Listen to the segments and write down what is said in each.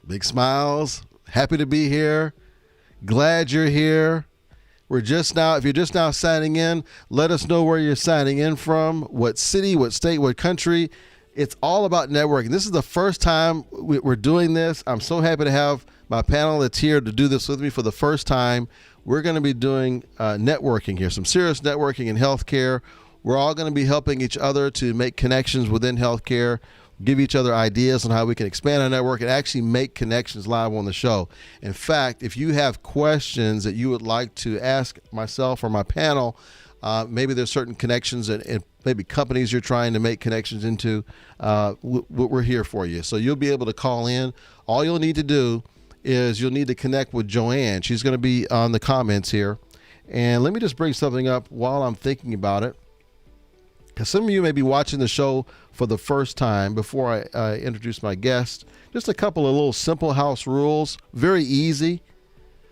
Big smiles. Happy to be here. Glad you're here. If you're just now signing in, let us know where you're signing in from, what city, what state, what country. It's all about networking. This is the first time we're doing this. I'm so happy to have my panel that's here to do this with me for the first time. We're going to be doing networking here, some serious networking in healthcare. We're all going to be helping each other to make connections within healthcare, give each other ideas on how we can expand our network and actually make connections live on the show. In fact, if you have questions that you would like to ask myself or my panel, maybe there's certain connections and maybe companies you're trying to make connections into, we're here for you. So you'll be able to call in. All you'll need to do is you'll need to connect with Joanne. She's going to be on the comments here. And let me just bring something up while I'm thinking about it, because some of you may be watching the show for the first time. Before I introduce my guest, just a couple of little simple house rules, very easy.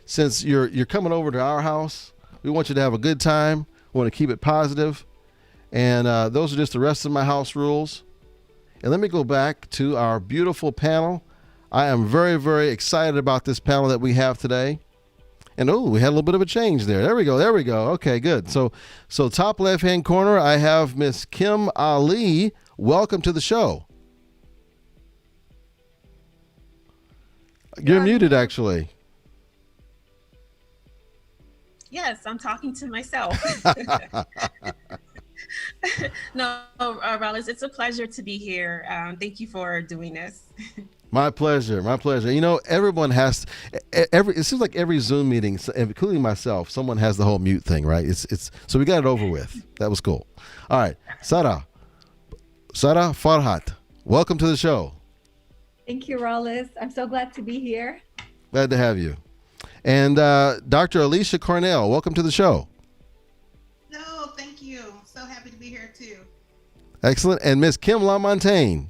Since you're coming over to our house, we want you to have a good time. We want to keep it positive. And those are just the rest of my house rules. And let me go back to our beautiful panel. I am very, very excited about this panel that we have today. And we had a little bit of a change there. There we go. Okay, good. So top left-hand corner, I have Miss Kym Ali. Welcome to the show. You're muted, actually. Yes, I'm talking to myself. No, Rollis, it's a pleasure to be here. Thank you for doing this. My pleasure. You know, everyone has it seems like every Zoom meeting, including myself, someone has the whole mute thing, right? It's so we got it over with. That was cool. All right, Sara, Farhat, welcome to the show. Thank you, Rollis. I'm so glad to be here. Glad to have you. And Dr. Alisha Cornell, welcome to the show. No, thank you. So happy to be here too. Excellent. And Miss Kym LaMontagne,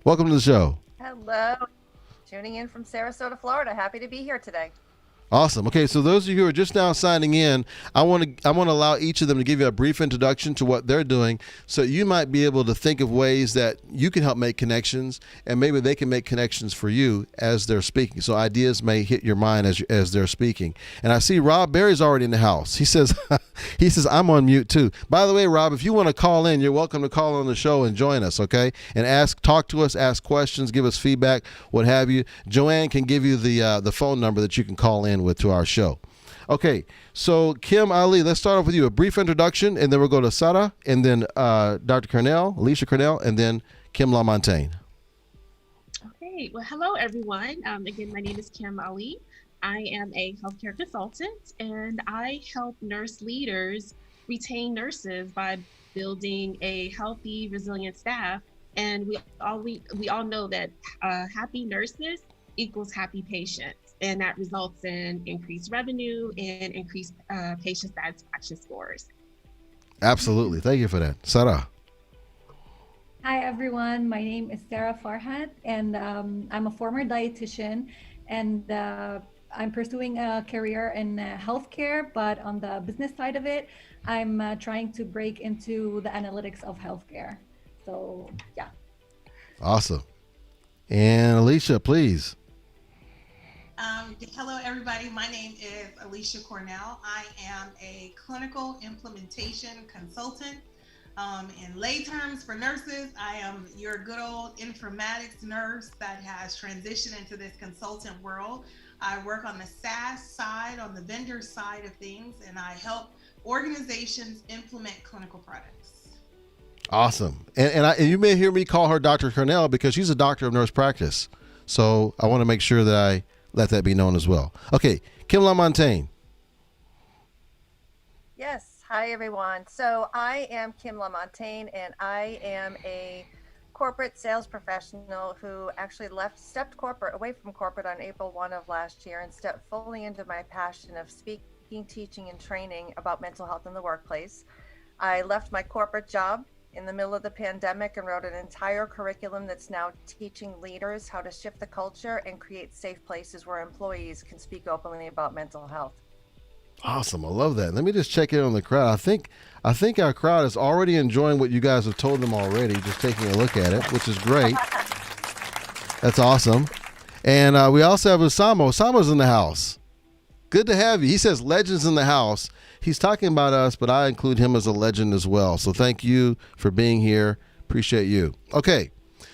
welcome to the show. Hello, tuning in from Sarasota, Florida. Happy to be here today. Awesome. Okay, so those of you who are just now signing in, I want to allow each of them to give you a brief introduction to what they're doing, so you might be able to think of ways that you can help make connections, and maybe they can make connections for you as they're speaking. So ideas may hit your mind as they're speaking. And I see Rob Berry's already in the house. He says I'm on mute too. By the way, Rob, if you want to call in, you're welcome to call on the show and join us, okay? And talk to us, ask questions, give us feedback, what have you. Joanne can give you the phone number that you can call in with to our show. Okay, so Kym Ali, let's start off with you. A brief introduction, and then we'll go to Sara, and then Dr. Cornell, Alisha Cornell, and then Kym LaMontagne. Okay, well, hello, everyone. Again, my name is Kym Ali. I am a healthcare consultant, and I help nurse leaders retain nurses by building a healthy, resilient staff. And we all know that happy nurses equals happy patients. And that results in increased revenue and increased patient satisfaction scores. Absolutely. Thank you for that. Sara. Hi, everyone. My name is Sara Farhat, and I'm a former dietitian, and I'm pursuing a career in healthcare, but on the business side of it, I'm trying to break into the analytics of healthcare. So, yeah. Awesome. And Alisha, please. Hello, everybody. My name is Alisha Cornell. I am a clinical implementation consultant. In lay terms for nurses, I am your good old informatics nurse that has transitioned into this consultant world. I work on the SaaS side, on the vendor side of things, and I help organizations implement clinical products. Awesome. And you may hear me call her Dr. Cornell because she's a doctor of nurse practice. So I want to make sure that I let that be known as well. Okay, Kym LaMontagne. Yes. Hi, everyone. So I am Kym LaMontagne, and I am a corporate sales professional who actually stepped away from corporate on April 1 of last year and stepped fully into my passion of speaking, teaching, and training about mental health in the workplace. I left my corporate job in the middle of the pandemic and wrote an entire curriculum that's now teaching leaders how to shift the culture and create safe places where employees can speak openly about mental health. Awesome. I love that. Let me just check in on the crowd. I think our crowd is already enjoying what you guys have told them already, just taking a look at it, which is great. That's awesome. And we also have Osama. Osama's in the house. Good to have you. He says legends in the house. He's talking about us, but I include him as a legend as well. So thank you for being here. Appreciate you. Okay.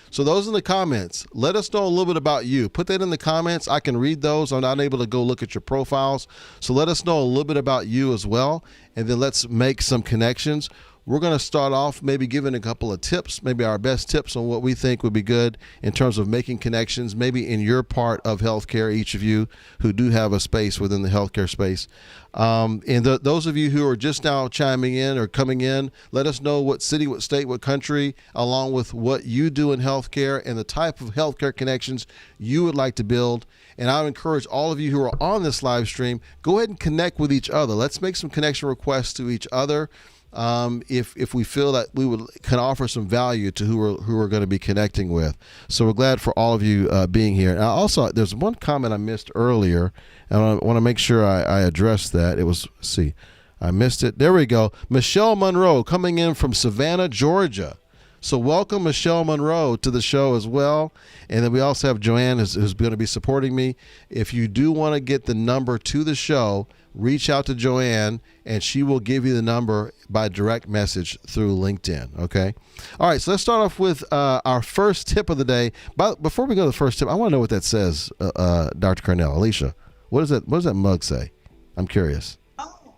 So those in the comments, let us know a little bit about you. Put that in the comments. I can read those. I'm not able to go look at your profiles. So let us know a little bit about you as well. And then let's make some connections. We're going to start off maybe giving a couple of tips, maybe our best tips on what we think would be good in terms of making connections, maybe in your part of healthcare, each of you who do have a space within the healthcare space. Those of you who are just now chiming in or coming in, let us know what city, what state, what country, along with what you do in healthcare and the type of healthcare connections you would like to build. And I would encourage all of you who are on this live stream, go ahead and connect with each other. Let's make some connection requests to each other. If we feel that we can offer some value to who we're going to be connecting with. So we're glad for all of you being here. And also, there's one comment I missed earlier, and I want to make sure I address that. It was, let's see, I missed it. There we go. Michelle Monroe coming in from Savannah, Georgia. So welcome, Michelle Monroe, to the show as well. And then we also have Joanne who's going to be supporting me. If you do want to get the number to the show, reach out to Joanne, and she will give you the number by direct message through LinkedIn, okay? All right, so let's start off with our first tip of the day. But before we go to the first tip, I want to know what that says, Dr. Cornell. Alisha, what does that mug say? I'm curious. Oh,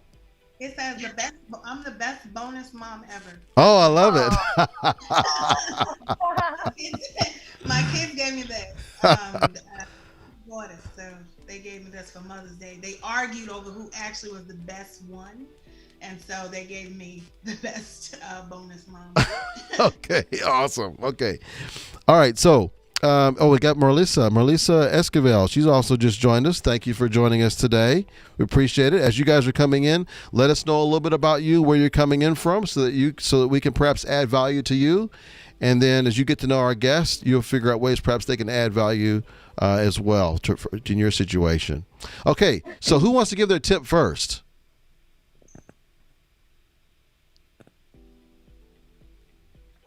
it says I'm the best bonus mom ever. Oh, I love it. My kids gave me that. Daughters, so they gave me this for Mother's Day. They argued over who actually was the best one, and so they gave me the best bonus mom. Okay, awesome. Okay, all right. So, we got Marlisa Esquivel. She's also just joined us. Thank you for joining us today. We appreciate it. As you guys are coming in, let us know a little bit about you, where you're coming in from, so that we can perhaps add value to you. And then as you get to know our guests, you'll figure out ways perhaps they can add value as well in your situation. Okay, so who wants to give their tip first?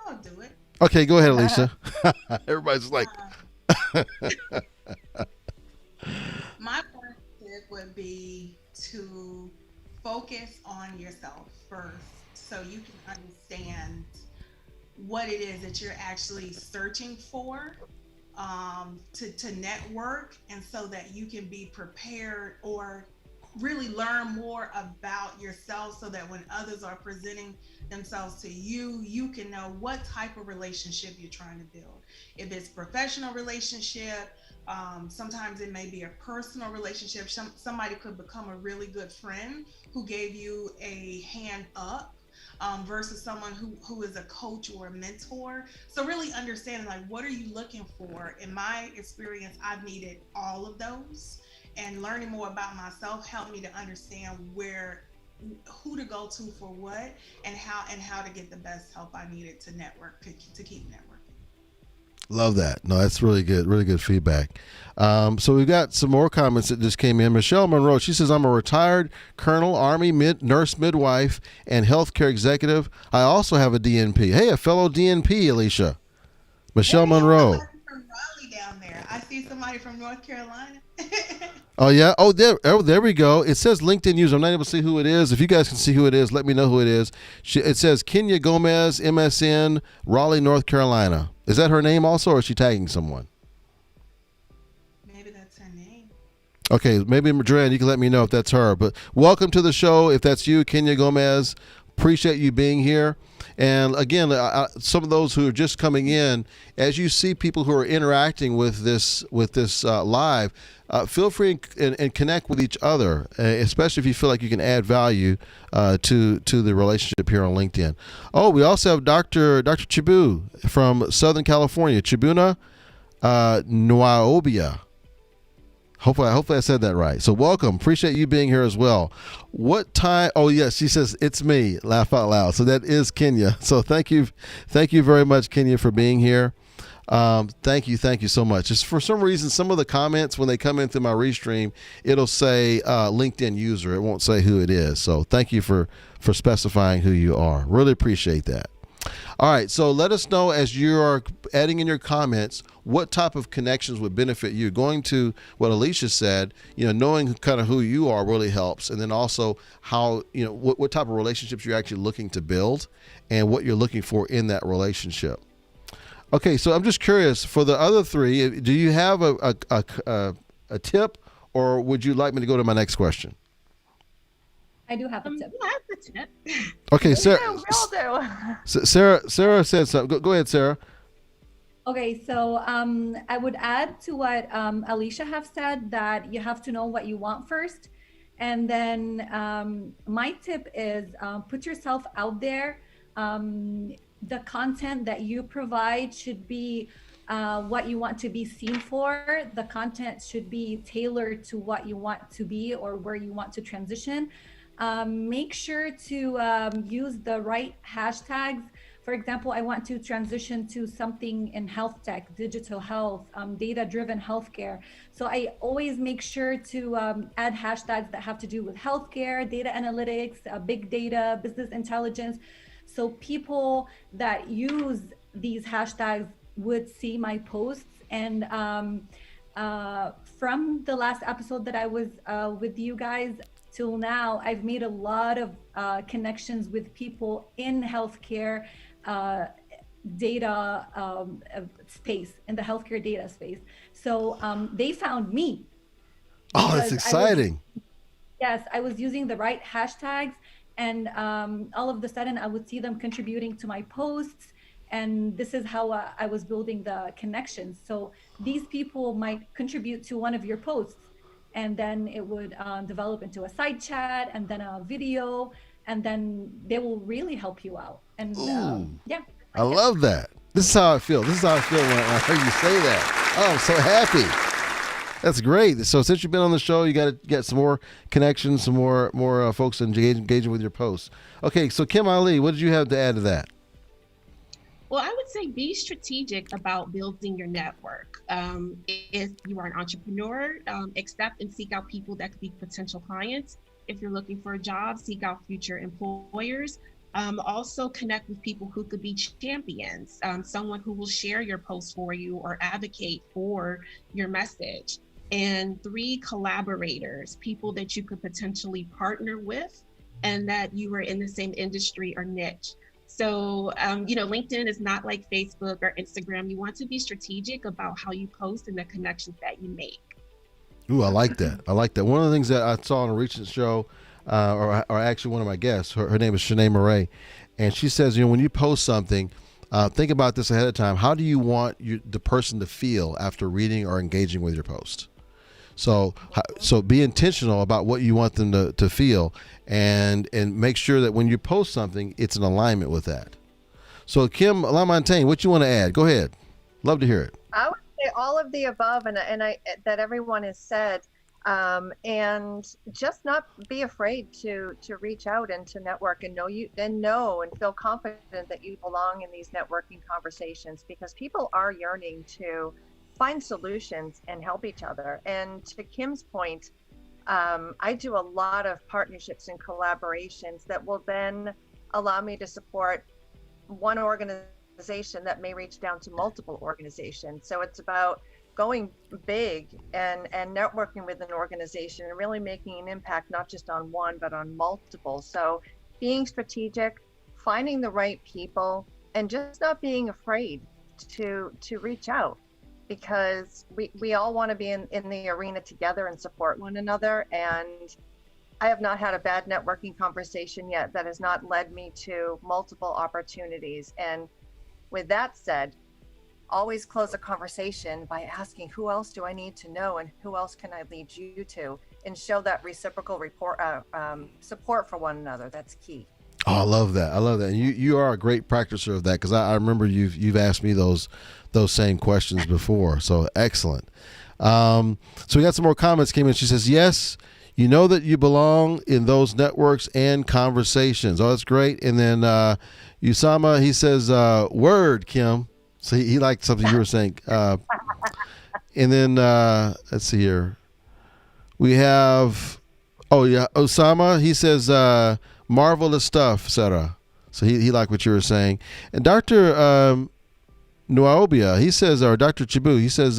I'll do it. Okay, go ahead, Alisha. Everybody's like... My first tip would be to focus on yourself first so you can understand what it is that you're actually searching for to network, and so that you can be prepared or really learn more about yourself, so that when others are presenting themselves to you, you can know what type of relationship you're trying to build. If it's professional relationship, sometimes it may be a personal relationship. Somebody could become a really good friend who gave you a hand up, versus someone who is a coach or a mentor. So really understanding, like, what are you looking for? In my experience, I've needed all of those, and learning more about myself helped me to understand who to go to for what, and how to get the best help I needed to network, to keep networking. Love that. No, that's really good feedback. So we've got some more comments that just came in. Michelle Monroe, she says, I'm a retired colonel, Army nurse midwife, and healthcare executive. I also have a DNP. Hey, a fellow DNP, Alisha. Michelle Monroe. From Raleigh down there. I see somebody from North Carolina. Oh, yeah. Oh, there we go. It says LinkedIn user. I'm not able to see who it is. If you guys can see who it is, let me know who it is. It says Kenya Gomez, MSN, Raleigh, North Carolina. Is that her name also, or is she tagging someone? Maybe that's her name. Okay, maybe Madrid, you can let me know if that's her. But welcome to the show. If that's you, Kenya Gomez, appreciate you being here. And again, some of those who are just coming in, as you see people who are interacting with this live, feel free and connect with each other, especially if you feel like you can add value to the relationship here on LinkedIn. Oh, we also have Dr. Chibu from Southern California, Chibuna Nuaobia. Hopefully I said that right. So welcome. Appreciate you being here as well. What time? Oh, yes. She says, it's me. Laugh out loud. So that is Kenya. So thank you very much, Kenya, for being here. Thank you so much. Just for some reason, some of the comments, when they come in through my restream, it'll say LinkedIn user. It won't say who it is. So thank you for specifying who you are. Really appreciate that. All right, so let us know as you are adding in your comments what type of connections would benefit you. Going to what Alisha said, knowing kind of who you are really helps, and then also how what type of relationships you're actually looking to build, and what you're looking for in that relationship. Okay, so I'm just curious for the other three, do you have a tip, or would you like me to go to my next question? I do have a tip. I have a tip. Okay, Sarah. Yeah, we all do. Sarah said something. Go ahead, Sarah. Okay, so I would add to what Alisha have said, that you have to know what you want first. And then my tip is put yourself out there. The content that you provide should be what you want to be seen for. The content should be tailored to what you want to be or where you want to transition. Make sure to use the right hashtags. For example, I want to transition to something in health tech, digital health, data-driven healthcare. So I always make sure to add hashtags that have to do with healthcare, data analytics, big data, business intelligence. So people that use these hashtags would see my posts. And from the last episode that I was with you guys till now, I've made a lot of connections with people in healthcare data space, in the healthcare data space. So they found me. Oh, that's exciting. Yes, I was using the right hashtags, and all of a sudden I would see them contributing to my posts. And this is how I was building the connections. So these people might contribute to one of your posts, and then it would develop into a side chat, and then a video, and then they will really help you out. And yeah, I love that. This is how I feel. This is how I feel when I heard you say that. Oh, I'm so happy. That's great. So since you've been on the show, you got to get some more connections, some more folks engaging with your posts. Okay, so Kym Ali, what did you have to add to that? Well, I would say be strategic about building your network. If you are an entrepreneur, accept and seek out people that could be potential clients. If you're looking for a job, seek out future employers. Also connect with people who could be champions, someone who will share your post for you or advocate for your message. And 3, collaborators, people that you could potentially partner with and that you are in the same industry or niche. So, LinkedIn is not like Facebook or Instagram. You want to be strategic about how you post and the connections that you make. Ooh, I like that. I like that. One of the things that I saw on a recent show, or actually one of my guests, her name is Shanae Murray, and she says, when you post something, think about this ahead of time. How do you want the person to feel after reading or engaging with your post? So be intentional about what you want them to feel, and make sure that when you post something, it's in alignment with that. So Kym Ali MSN, what you want to add? Go ahead. Love to hear it. I would say all of the above, and I that everyone has said, and just not be afraid to reach out and to network and know and feel confident that you belong in these networking conversations, because people are yearning to find solutions and help each other. And to Kym's point, I do a lot of partnerships and collaborations that will then allow me to support one organization that may reach down to multiple organizations. So it's about going big and networking with an organization and really making an impact, not just on one, but on multiple. So being strategic, finding the right people, and just not being afraid to reach out, because we all want to be in the arena together and support one another. And I have not had a bad networking conversation yet that has not led me to multiple opportunities. And with that said, always close a conversation by asking, who else do I need to know, and who else can I lead you to, and show that reciprocal support for one another. That's key. Oh, I love that. I love that. And you are a great practicer of that, because I remember you've asked me those same questions before. So excellent. So we got some more comments came in. She says, yes, you know that you belong in those networks and conversations. Oh, that's great. And then Usama, he says, word, Kym. So he liked something you were saying. And then let's see here. We have, Osama, he says, marvelous stuff, Sara. So he liked what you were saying. And Dr. Nuaobia, he says, or Dr. Chibu, he says,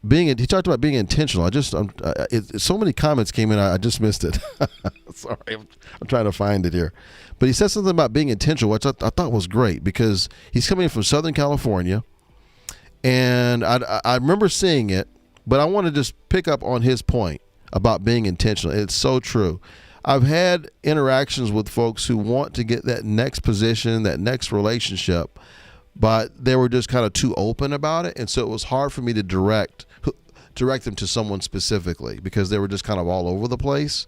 he talked about being intentional. So many comments came in, I just missed it. Sorry, I'm trying to find it here. But he said something about being intentional, which I thought was great, because he's coming from Southern California, and I remember seeing it, but I want to just pick up on his point about being intentional. It's so true. I've had interactions with folks who want to get that next position, that next relationship, but they were just kind of too open about it, and so it was hard for me to direct them to someone specifically because they were just kind of all over the place.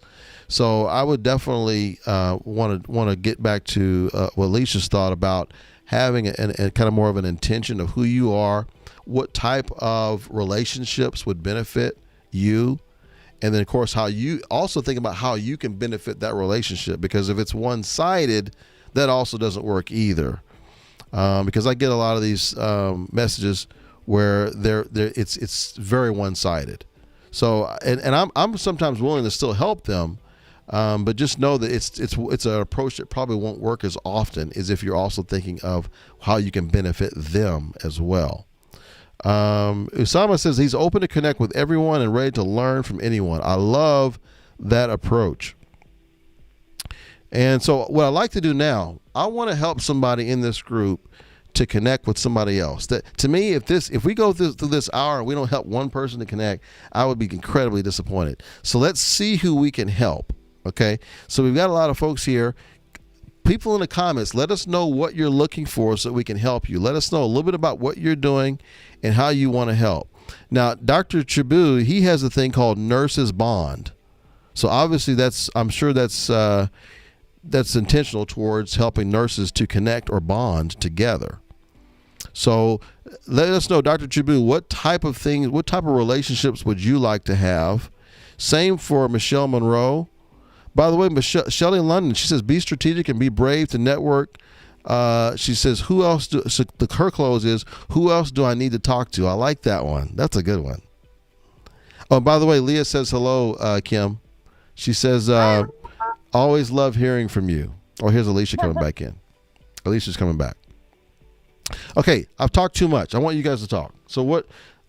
So I would definitely want to get back to what Alicia's thought about having a kind of more of an intention of who you are, what type of relationships would benefit you, and then of course how you also think about how you can benefit that relationship, because if it's one-sided, that also doesn't work either. Because I get a lot of these messages where it's very one-sided. So and I'm sometimes willing to still help them, but just know that it's an approach that probably won't work as often as if you're also thinking of how you can benefit them as well. Usama says he's open to connect with everyone and ready to learn from anyone. I love that approach. And so what I like to do now, I want to help somebody in this group to connect with somebody else. That, to me, if we go through this hour and we don't help one person to connect, I would be incredibly disappointed. So let's see who we can help. Okay. So we've got a lot of folks here. People in the comments, let us know what you're looking for so that we can help you. Let us know a little bit about what you're doing and how you want to help. Now, Dr. Chibu, he has a thing called Nurses Bond. So obviously I'm sure that's intentional towards helping nurses to connect or bond together. So let us know, Dr. Chibu, what type of relationships would you like to have? Same for Michelle Monroe. By the way, Shelley in London, she says, be strategic and be brave to network. She says, her close is, who else do I need to talk to? I like that one. That's a good one. Oh, by the way, Leah says hello, Kim. She says, always love hearing from you. Oh, here's Alisha coming back in. Alicia's coming back. Okay, I've talked too much. I want you guys to talk. So what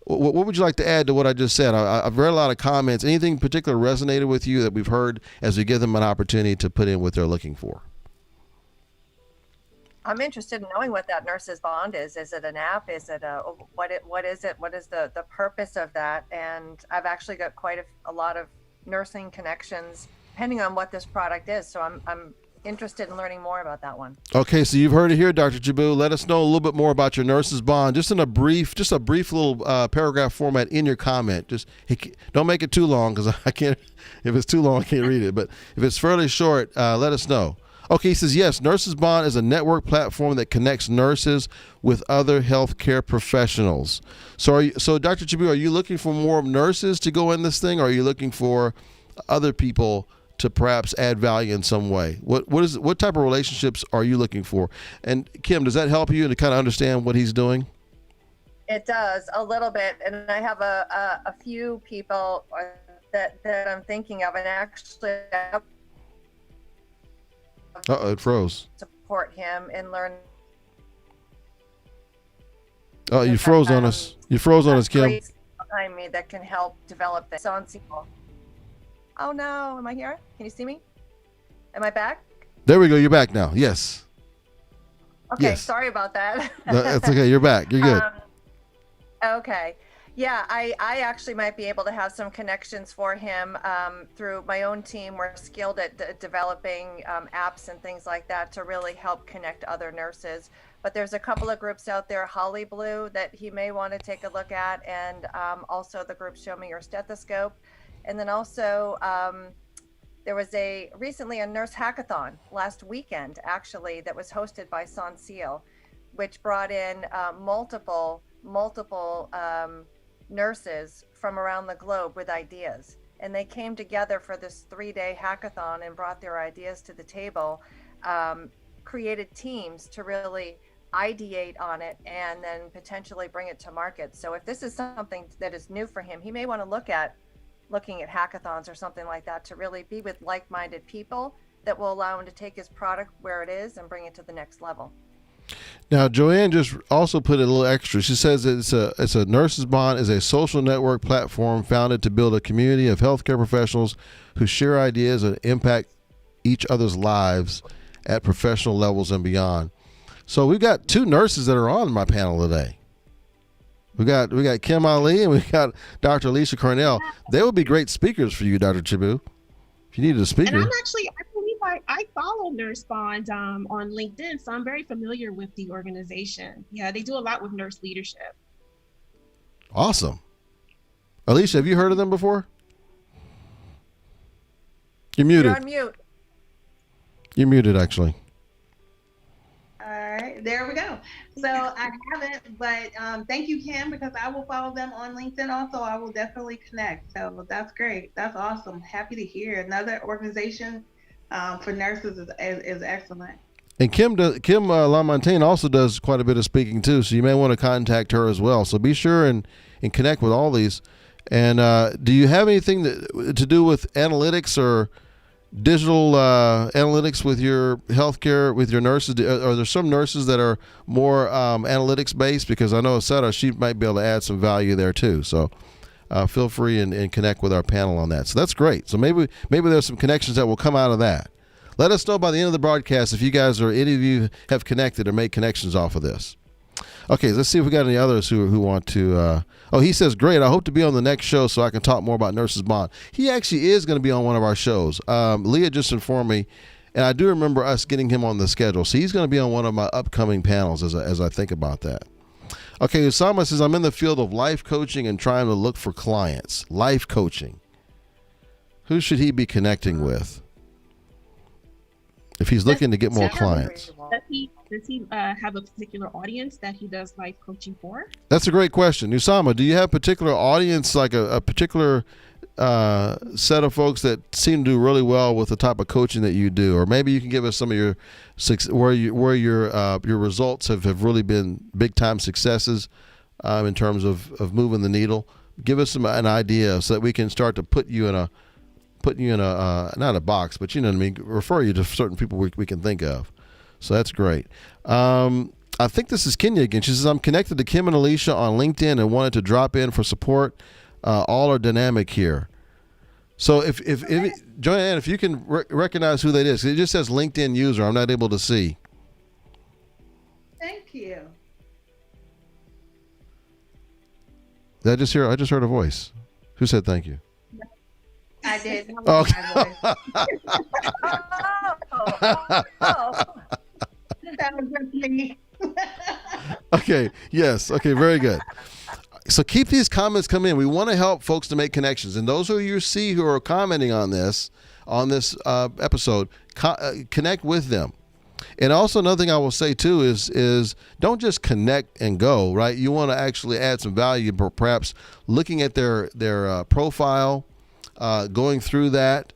would you like to add to what I just said? I've read a lot of comments. Anything in particular resonated with you that we've heard as we give them an opportunity to put in what they're looking for? I'm interested in knowing what that Nurses Bond is. Is it an app? Is it what is it? What is the purpose of that? And I've actually got quite a lot of nursing connections, depending on what this product is. So I'm interested in learning more about that one. Okay, so you've heard it here, Dr. Chibu. Let us know a little bit more about your Nurses Bond, just in a brief little paragraph format in your comment. Just don't make it too long, because I can't. If it's too long, I can't read it. But if it's fairly short, let us know. Okay, he says, yes, Nurses Bond is a network platform that connects nurses with other healthcare professionals. So Dr. Chibu, are you looking for more nurses to go in this thing, or are you looking for other people to perhaps add value in some way? What type of relationships are you looking for? And Kim, does that help you to kind of understand what he's doing? It does a little bit, and I have a few people that I'm thinking of, and actually it froze. Support him and learn. Oh, you froze on us. You froze on us, Kim. Behind me that can help develop this. Oh no, am I here? Can you see me? Am I back? There we go. You're back now. Yes. Okay, yes. Sorry about that. No, that's okay. You're back. You're good. Okay. Yeah, I actually might be able to have some connections for him through my own team. We're skilled at developing apps and things like that to really help connect other nurses. But there's a couple of groups out there, Holly Blue, that he may want to take a look at, and also the group Show Me Your Stethoscope. And then also there was recently a nurse hackathon last weekend, actually, that was hosted by Sanseal, which brought in multiple nurses from around the globe with ideas. And they came together for this 3-day hackathon and brought their ideas to the table, created teams to really ideate on it and then potentially bring it to market. So if this is something that is new for him, he may want to looking at hackathons or something like that to really be with like-minded people that will allow him to take his product where it is and bring it to the next level. Now, Joanne just also put a little extra. She says it's a Nurses Bond is a social network platform founded to build a community of healthcare professionals who share ideas and impact each other's lives at professional levels and beyond. So we've got two nurses that are on my panel today. We got Kym Ali and we got Dr. Alisha Cornell. They would be great speakers for you, Dr. Chibu, if you needed a speaker. And I believe I follow Nurse Bond on LinkedIn, so I'm very familiar with the organization. Yeah, they do a lot with nurse leadership. Awesome. Alisha, have you heard of them before? You're muted. You're on mute. You're muted, actually. All right, there we go. So I haven't, but thank you, Kym, because I will follow them on LinkedIn also. I will definitely connect. So that's great. That's awesome. Happy to hear. Another organization for nurses is excellent. And Kym LaMontagne also does quite a bit of speaking too, so you may want to contact her as well. So be sure and connect with all these. And do you have anything to do with analytics or digital analytics with your healthcare, with your nurses? Are there some nurses that are more analytics based? Because I know Sara, she might be able to add some value there too. So feel free and connect with our panel on that. So that's great. So maybe there's some connections that will come out of that. Let us know by the end of the broadcast if you guys or any of you have connected or made connections off of this. Okay, let's see if we got any others who want to. He says, great. I hope to be on the next show so I can talk more about Nurses Bond. He actually is going to be on one of our shows. Leah just informed me, and I do remember us getting him on the schedule. So he's going to be on one of my upcoming panels as I think about that. Okay, Usama says, I'm in the field of life coaching and trying to look for clients. Life coaching. Who should he be connecting with if he's looking to get more clients? Does he have a particular audience that he does life coaching for? That's a great question. Usama, do you have a particular audience, like a particular set of folks that seem to do really well with the type of coaching that you do? Or maybe you can give us some of your where your results have really been big time successes in terms of moving the needle. Give us an idea so that we can start to put you in a not a box, but you know what I mean, refer you to certain people we can think of. So that's great. I think this is Kenya again. She says, I'm connected to Kym and Alisha on LinkedIn and wanted to drop in for support. All are dynamic here. So if Joanne, if you can recognize who that is, it just says LinkedIn user. I'm not able to see. Thank you. Did I just heard a voice. Who said thank you? I did. Okay. That was just me. Okay. Yes. Okay. Very good. So keep these comments coming in. We want to help folks to make connections, and those who you see who are commenting on this episode, connect with them. And also another thing I will say too is don't just connect and go. Right. You want to actually add some value, perhaps looking at their profile, going through that,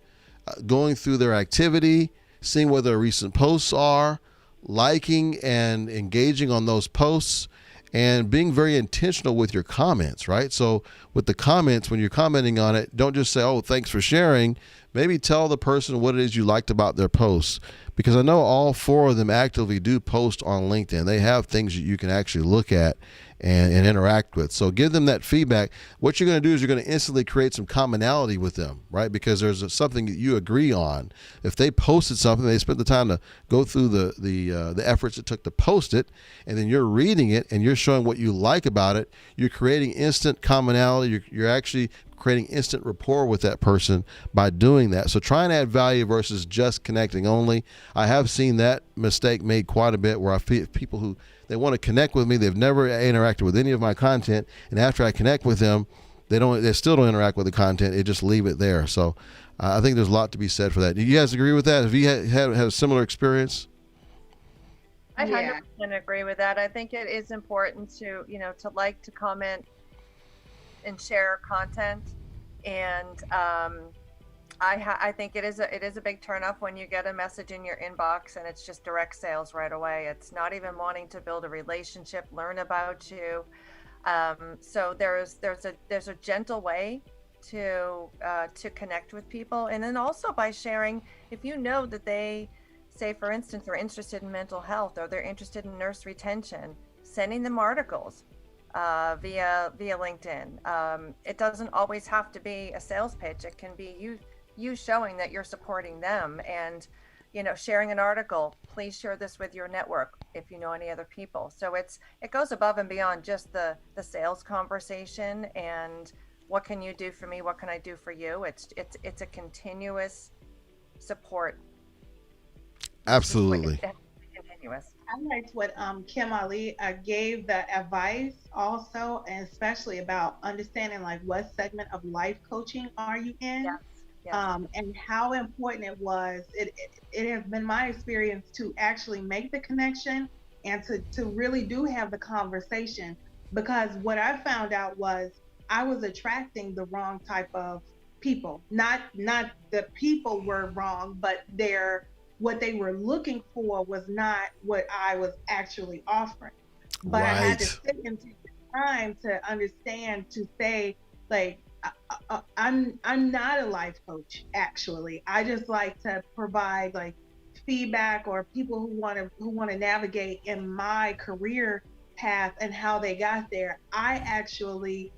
going through their activity, seeing what their recent posts are, liking and engaging on those posts, and being very intentional with your comments, right? So with the comments, when you're commenting on it, don't just say, oh, thanks for sharing. Maybe tell the person what it is you liked about their posts, because I know all four of them actively do post on LinkedIn. They have things that you can actually look at and interact with. So give them that feedback. What you're going to do is you're going to instantly create some commonality with them, right? Because there's something that you agree on. If they posted something, they spent the time to go through the efforts it took to post it, and then you're reading it and you're showing what you like about it, you're creating instant commonality. You're actually creating instant rapport with that person by doing that. So try and add value versus just connecting only. I have seen that mistake made quite a bit, where I feel people who they want to connect with me, they've never interacted with any of my content, and after I connect with them, they still don't interact with the content. They just leave it there. So I think there's a lot to be said for that. Do you guys agree with that? Have you had a similar experience? I 100% agree with that. I think it is important to like, to comment and share content, and I think it is a big turnoff when you get a message in your inbox and it's just direct sales right away. It's not even wanting to build a relationship, learn about you. So there's a gentle way to connect with people. And then also by sharing, if you know that they, say for instance, are interested in mental health or they're interested in nurse retention, sending them articles via LinkedIn. It doesn't always have to be a sales pitch. It can be you showing that you're supporting them, and sharing an article. Please share this with your network if you know any other people. So it goes above and beyond just the sales conversation and what can you do for me, what can I do for you. It's a continuous support. Absolutely. It's continuous. I liked what Kym Ali gave the advice also, and especially about understanding like what segment of life coaching are you in. Yes. Yes. And how important it was. It has been my experience to actually make the connection and to really do have the conversation, because what I found out was I was attracting the wrong type of people. Not the people were wrong, but what they were looking for was not what I was actually offering. But I had to sit and take the time to understand, to say like, I'm not a life coach, actually. I just like to provide like feedback, or people who want to navigate in my career path and how they got there. I actually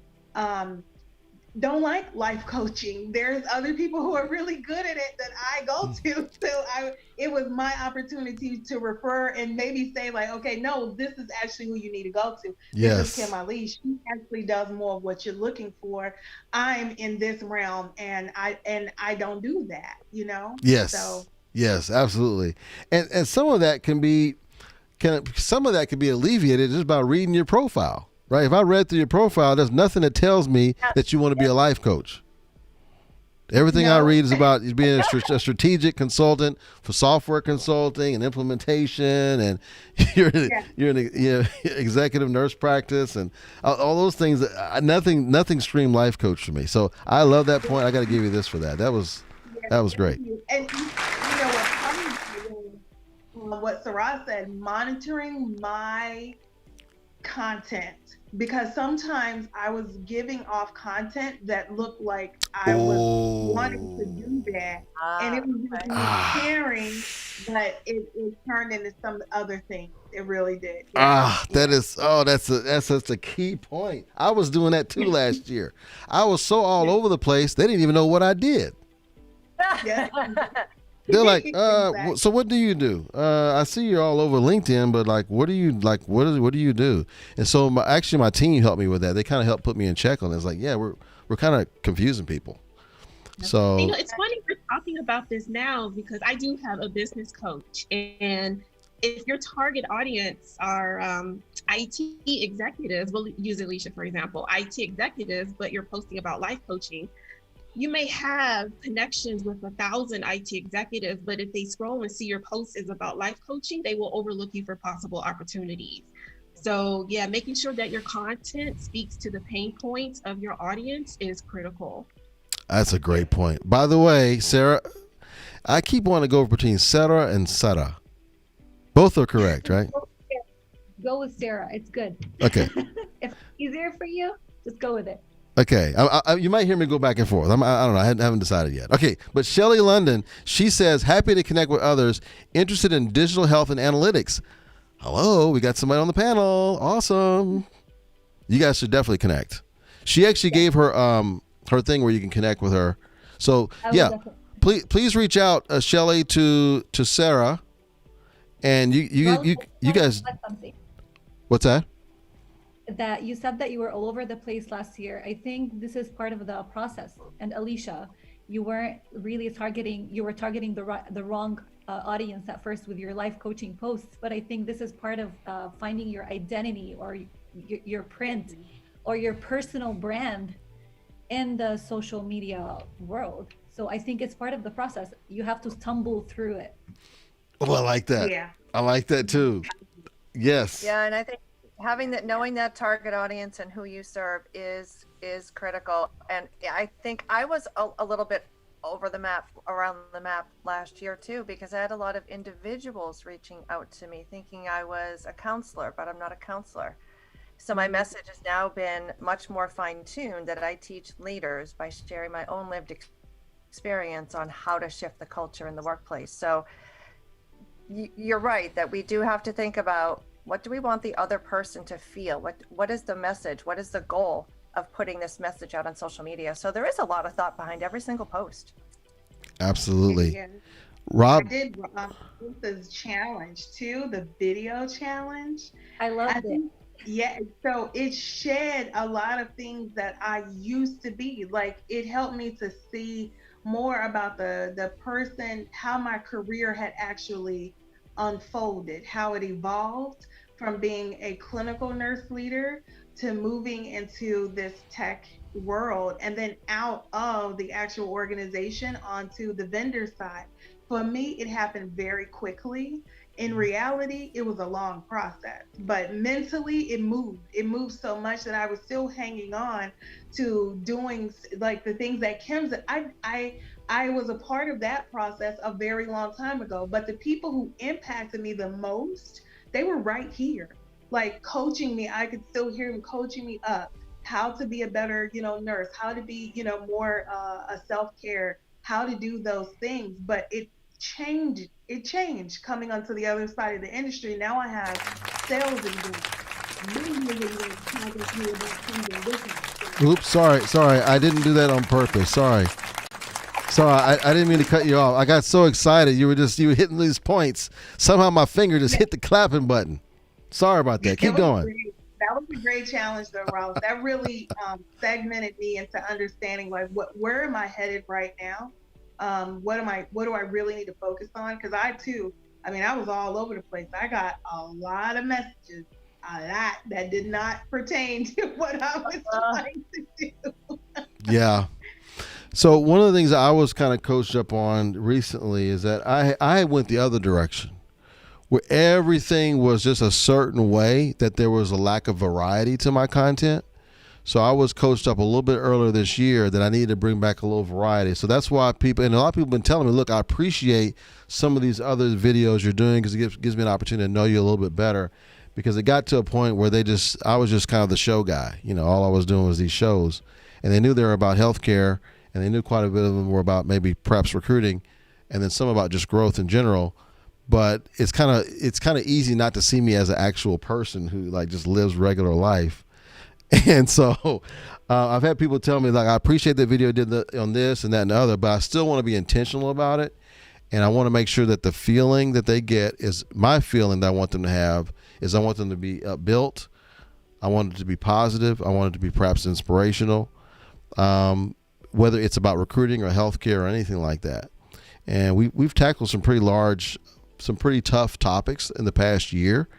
don't like life coaching. There's other people who are really good at it that I go to. So it was my opportunity to refer and maybe say like, okay, no, this is actually who you need to go to. Yes. This is Kym Ali. She actually does more of what you're looking for. I'm in this realm and I don't do that, Yes. So Yes, absolutely. And some of that can be alleviated just by reading your profile. Right? If I read through your profile, there's nothing that tells me that you want to be a life coach. Everything I read is about you being a strategic consultant for software consulting and implementation, and you're an executive nurse practice and all those things. Nothing screamed life coach for me. So I love that point. I got to give you this for that. That was great. And what's funny, what Sara said, monitoring my content, because sometimes I was giving off content that looked like I was wanting to do that, and it was just me sharing, but it turned into some other things. It really did. That's such a key point. I was doing that too last year. I was so all over the place. They didn't even know what I did. Yeah. They're like, Exactly. so what do you do? I see you're all over LinkedIn, but like, what do you do? And so my team helped me with that. They kind of helped put me in check on it. It's like, yeah, we're kind of confusing people. So it's funny we're talking about this now because I do have a business coach, and if your target audience are IT executives, we'll use Alisha for example, IT executives, but you're posting about life coaching. You may have connections with 1,000 IT executives, but if they scroll and see your post is about life coaching, they will overlook you for possible opportunities. So yeah, making sure that your content speaks to the pain points of your audience is critical. that's a great point. By the way, Sara, I keep wanting to go between Sara and Sara. Both are correct, right? Go with Sara. It's good. Okay. If it's easier for you, just go with it. Okay, you might hear me go back and forth. I don't know. I haven't decided yet. Okay, but Shelly London, she says, happy to connect with others interested in digital health and analytics. Hello, we got somebody on the panel. Awesome. You guys should definitely connect. She actually gave her her thing where you can connect with her. So yeah, please reach out, Shelly, to Sara, and you guys. What's that? That you said that you were all over the place last year. I think this is part of the process. And Alisha, you weren't really targeting the wrong audience at first with your life coaching posts. But I think this is part of finding your identity or your print or your personal brand in the social media world. So I think it's part of the process. You have to stumble through it. Oh, I like that. Yeah. I like that too. Yes. Yeah, and I think knowing that target audience and who you serve is critical. And I think I was a little bit around the map last year too, because I had a lot of individuals reaching out to me thinking I was a counselor, but I'm not a counselor. So my message has now been much more fine-tuned, that I teach leaders by sharing my own lived experience on how to shift the culture in the workplace. So you're right that we do have to think about, what do we want the other person to feel? What is the message? What is the goal of putting this message out on social media? So there is a lot of thought behind every single post. Absolutely. Yeah. Rob, I did Ruth's challenge too, the video challenge. I loved it. Yeah, so it shed a lot of things that I used to be. Like, it helped me to see more about the person, how my career had actually unfolded, how it evolved from being a clinical nurse leader to moving into this tech world, and then out of the actual organization onto the vendor side. For me, it happened very quickly. In reality, it was a long process, but mentally it moved. It moved so much that I was still hanging on to doing like the things that Kym's. I was a part of that process a very long time ago, but the people who impacted me the most, they were right here, like coaching me. I could still hear them coaching me up, how to be a better, nurse, how to be, more a self-care, how to do those things. But it changed coming onto the other side of the industry. Now I have sales and oops, sorry. I didn't do that on purpose. Sorry, I didn't mean to cut you off. I got so excited. You were hitting these points. Somehow my finger just hit the clapping button. Sorry about that. Keep going. That was a great challenge though, Rollis. That really segmented me into understanding, like, where am I headed right now? What do I really need to focus on? Because I was all over the place. I got a lot of messages, that did not pertain to what I was trying to do. Yeah. So one of the things I was kind of coached up on recently is that I went the other direction, where everything was just a certain way, that there was a lack of variety to my content. So I was coached up a little bit earlier this year that I needed to bring back a little variety. So that's why a lot of people have been telling me, look, I appreciate some of these other videos you're doing, because it gives me an opportunity to know you a little bit better. Because it got to a point where I was just kind of the show guy. All I was doing was these shows, and they knew they were about healthcare, and they knew quite a bit of them were about maybe perhaps recruiting, and then some about just growth in general. But it's kind of easy not to see me as an actual person who like just lives regular life. And so I've had people tell me, like, I appreciate that video did on this and that and the other, but I still want to be intentional about it. And I want to make sure that the feeling that they get is my feeling that I want them to have. Is I want them to be built. I want it to be positive. I want it to be perhaps inspirational, whether it's about recruiting or healthcare or anything like that. And we've tackled some pretty tough topics in the past year.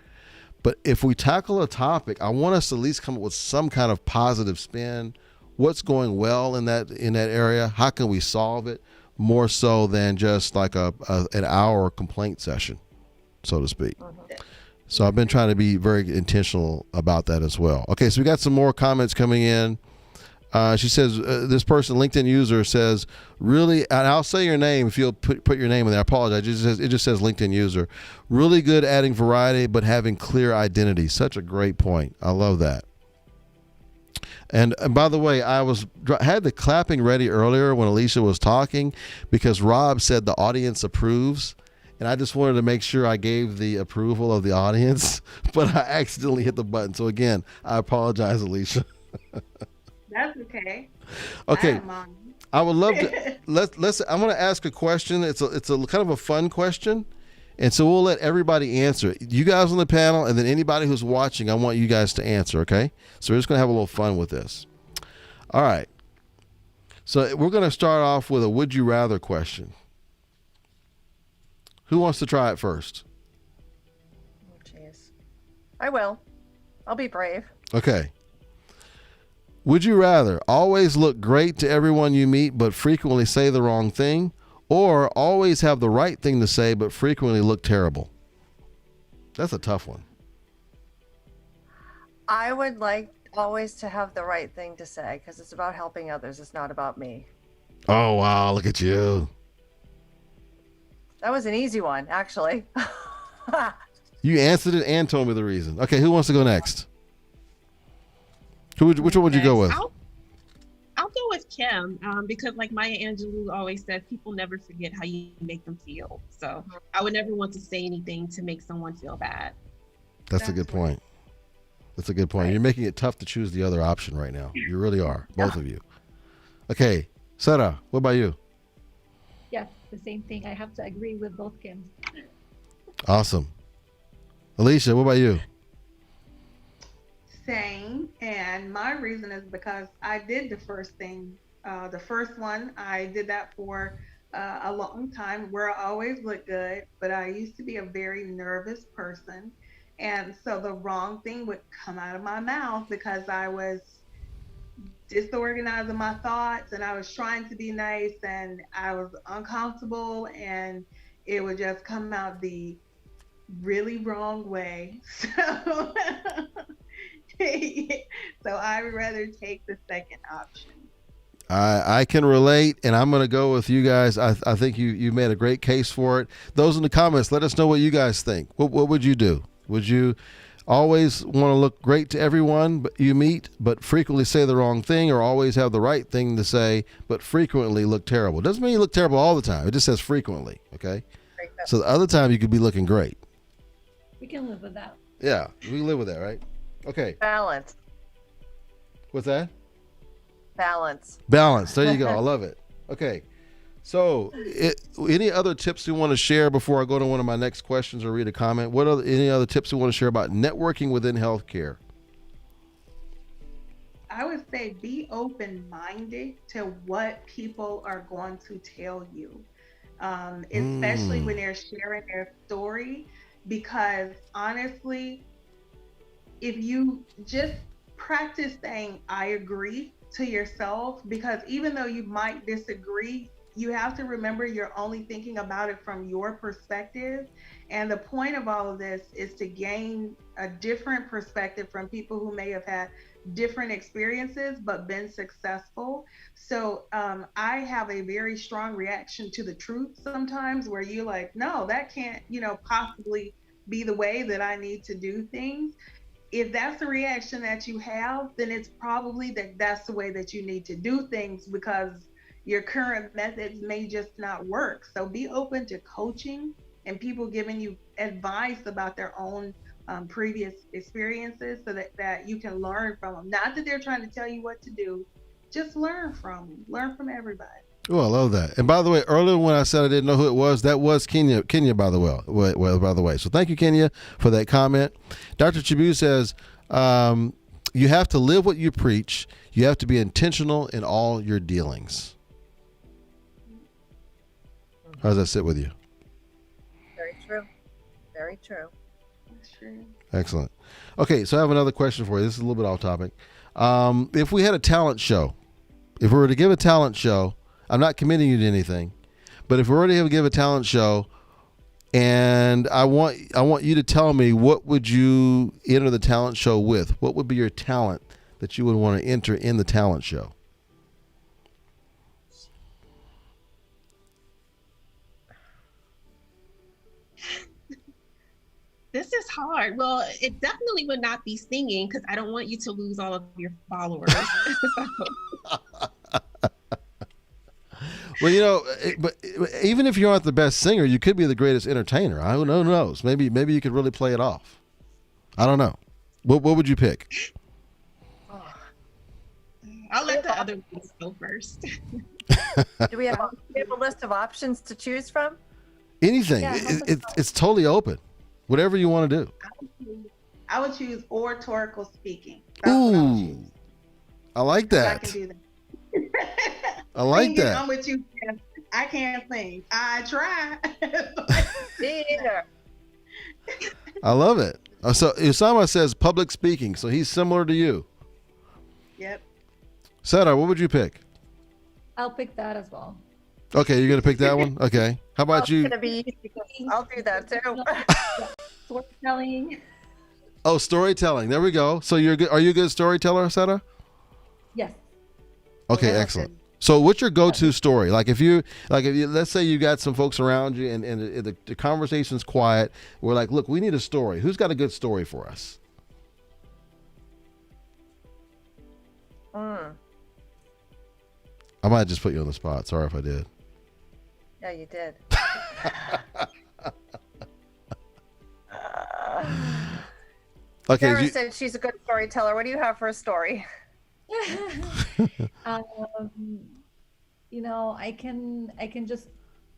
But if we tackle a topic, I want us to at least come up with some kind of positive spin. What's going well in that area? How can we solve it? More so than just like an hour complaint session, so to speak. So I've been trying to be very intentional about that as well. Okay, so we got some more comments coming in. She says, this person, LinkedIn user, says, really, and I'll say your name if you'll put your name in there. I apologize. It just says LinkedIn user. Really good adding variety, but having clear identity. Such a great point. I love that. And by the way, I had the clapping ready earlier when Alisha was talking, because Rob said the audience approves. And I just wanted to make sure I gave the approval of the audience, but I accidentally hit the button. So again, I apologize, Alisha. That's okay. Okay. I would love to I'm going to ask a question. It's a kind of a fun question. And so we'll let everybody answer it. You guys on the panel, and then anybody who's watching, I want you guys to answer, okay? So we're just going to have a little fun with this. All right. So we're going to start off with a would you rather question. Who wants to try it first? Oh, jeez. I will. I'll be brave. Okay. Would you rather always look great to everyone you meet but frequently say the wrong thing, or always have the right thing to say but frequently look terrible? That's a tough one. I would like always to have the right thing to say, because it's about helping others. It's not about me. Oh, wow. Look at you. That was an easy one, actually. You answered it and told me the reason. Okay, who wants to go next? Which one would you go with? I'll go with Kim because, like Maya Angelou always says, people never forget how you make them feel. So I would never want to say anything to make someone feel bad. That's a good point. That's a good point. Right. You're making it tough to choose the other option right now. You really are, both of you. Okay, Sara, what about you? Yes, the same thing. I have to agree with both Kims. Awesome. Alisha, what about you? Same, and my reason is because I did the first thing. The first one, I did that for a long time where I always looked good, but I used to be a very nervous person. And so the wrong thing would come out of my mouth because I was disorganizing my thoughts and I was trying to be nice and I was uncomfortable and it would just come out the really wrong way. So so I would rather take the second option. I can relate, and I'm going to go with you guys. I think you made a great case for it. Those in the comments, let us know what you guys think. What would you do? Would you always want to look great to everyone you meet, but frequently say the wrong thing, or always have the right thing to say, but frequently look terrible? Doesn't mean you look terrible all the time. It just says frequently, okay? So the other time you could be looking great. We can live with that. Yeah, we can live with that, right? Okay. Balance. What's that? Balance. Balance. There you go. I love it. Okay. So, any other tips you want to share before I go to one of my next questions or read a comment? Any other tips you want to share about networking within healthcare? I would say be open-minded to what people are going to tell you, especially when they're sharing their story, because honestly, if you just practice saying, I agree to yourself, because even though you might disagree, you have to remember you're only thinking about it from your perspective. And the point of all of this is to gain a different perspective from people who may have had different experiences but been successful. So I have a very strong reaction to the truth sometimes, where you're like, no, that can't, possibly be the way that I need to do things. If that's the reaction that you have, then it's probably that's the way that you need to do things, because your current methods may just not work. So be open to coaching and people giving you advice about their own previous experiences, so that you can learn from them. Not that they're trying to tell you what to do, just learn from them. Learn from everybody. Oh, I love that. And by the way, earlier when I said I didn't know who it was, that was Kenya, by the way. So thank you, Kenya, for that comment. Dr. Chibu says, you have to live what you preach. You have to be intentional in all your dealings. How does that sit with you? Very true. Very true. That's true. Excellent. Okay, so I have another question for you. This is a little bit off topic. If we had a talent show, if we were to give a talent show, I'm not committing you to anything, but if we were to give a talent show, and I want you to tell me, what would you enter the talent show with? What would be your talent that you would want to enter in the talent show? This is hard. Well, it definitely would not be singing, because I don't want you to lose all of your followers. Well, but even if you aren't the best singer, you could be the greatest entertainer. Who knows? Maybe you could really play it off. I don't know. What would you pick? I'll let the other ones go first. Do we have a list of options to choose from? Anything. Yeah, It's totally open. Whatever you want to do. I would choose oratorical speaking. That's what I would choose. I like that. I can do that. I like Singing, that. I'm with you. I can't sing. I try. Me either. I love it. So Usama says public speaking, so he's similar to you. Yep. Sara, what would you pick? I'll pick that as well. Okay, you're gonna pick that one. Okay. How about you? It's gonna be easy, because I'll do that too. Storytelling. Oh, storytelling. There we go. So you're good. Are you a good storyteller, Sara? Yes. Okay, excellent. So what's your go-to story? If you let's say you got some folks around you and the conversation's quiet. We're like, look, we need a story. Who's got a good story for us? Mm. I might just put you on the spot. Sorry if I did. Yeah, you did. Okay. Sara said she's a good storyteller. What do you have for a story? um, I can just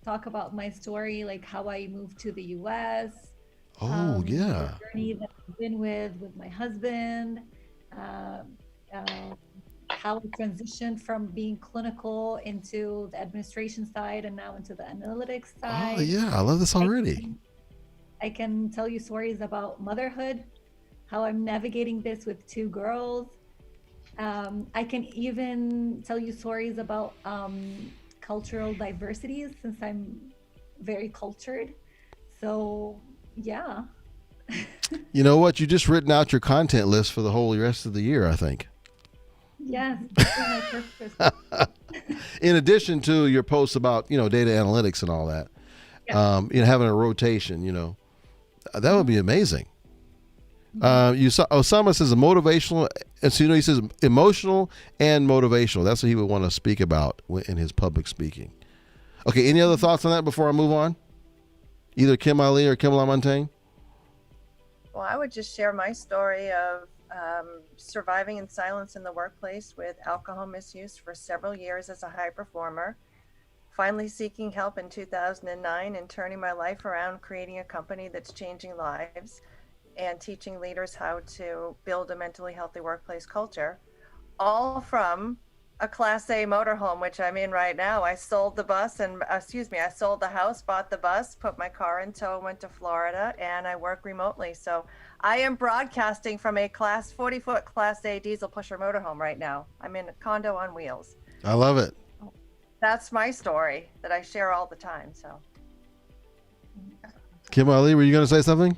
talk about my story, like how I moved to the U.S. Oh, yeah. The journey that I've been with my husband, uh, uh, how I transitioned from being clinical into the administration side and now into the analytics side. Oh, yeah. I love this already. I can tell you stories about motherhood, how I'm navigating this with 2 girls. I can even tell you stories about cultural diversities since I'm very cultured. So, yeah. You know what? You just written out your content list for the whole rest of the year, I think. Yes, this is my purpose. In addition to your posts about, data analytics and all that, having a rotation, that would be amazing. You saw Osama says motivational, and so he says emotional and motivational. That's what he would want to speak about in his public speaking. Okay, any other thoughts on that before I move on? Either Kym Ali or Kym LaMontagne? Well, I would just share my story of surviving in silence in the workplace with alcohol misuse for several years as a high performer, finally seeking help in 2009 and turning my life around, creating a company that's changing lives and teaching leaders how to build a mentally healthy workplace culture, all from a Class A motorhome, which I'm in right now. I sold the house, bought the bus, put my car in tow, went to Florida, and I work remotely. So I am broadcasting from a 40-foot Class A diesel pusher motorhome right now. I'm in a condo on wheels. I love it. That's my story that I share all the time. So, Kym Ali, were you going to say something?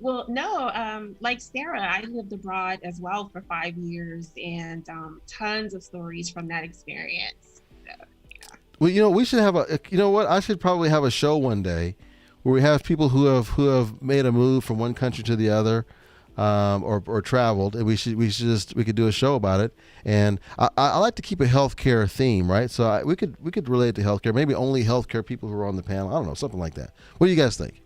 Well, no, like Sara, I lived abroad as well for 5 years and tons of stories from that experience. So, yeah. Well, we should have I should probably have a show one day where we have people who have made a move from one country to the other, or traveled, and we could do a show about it. And I like to keep a healthcare theme, right? So we could relate to healthcare, maybe only healthcare people who are on the panel. I don't know, something like that. What do you guys think?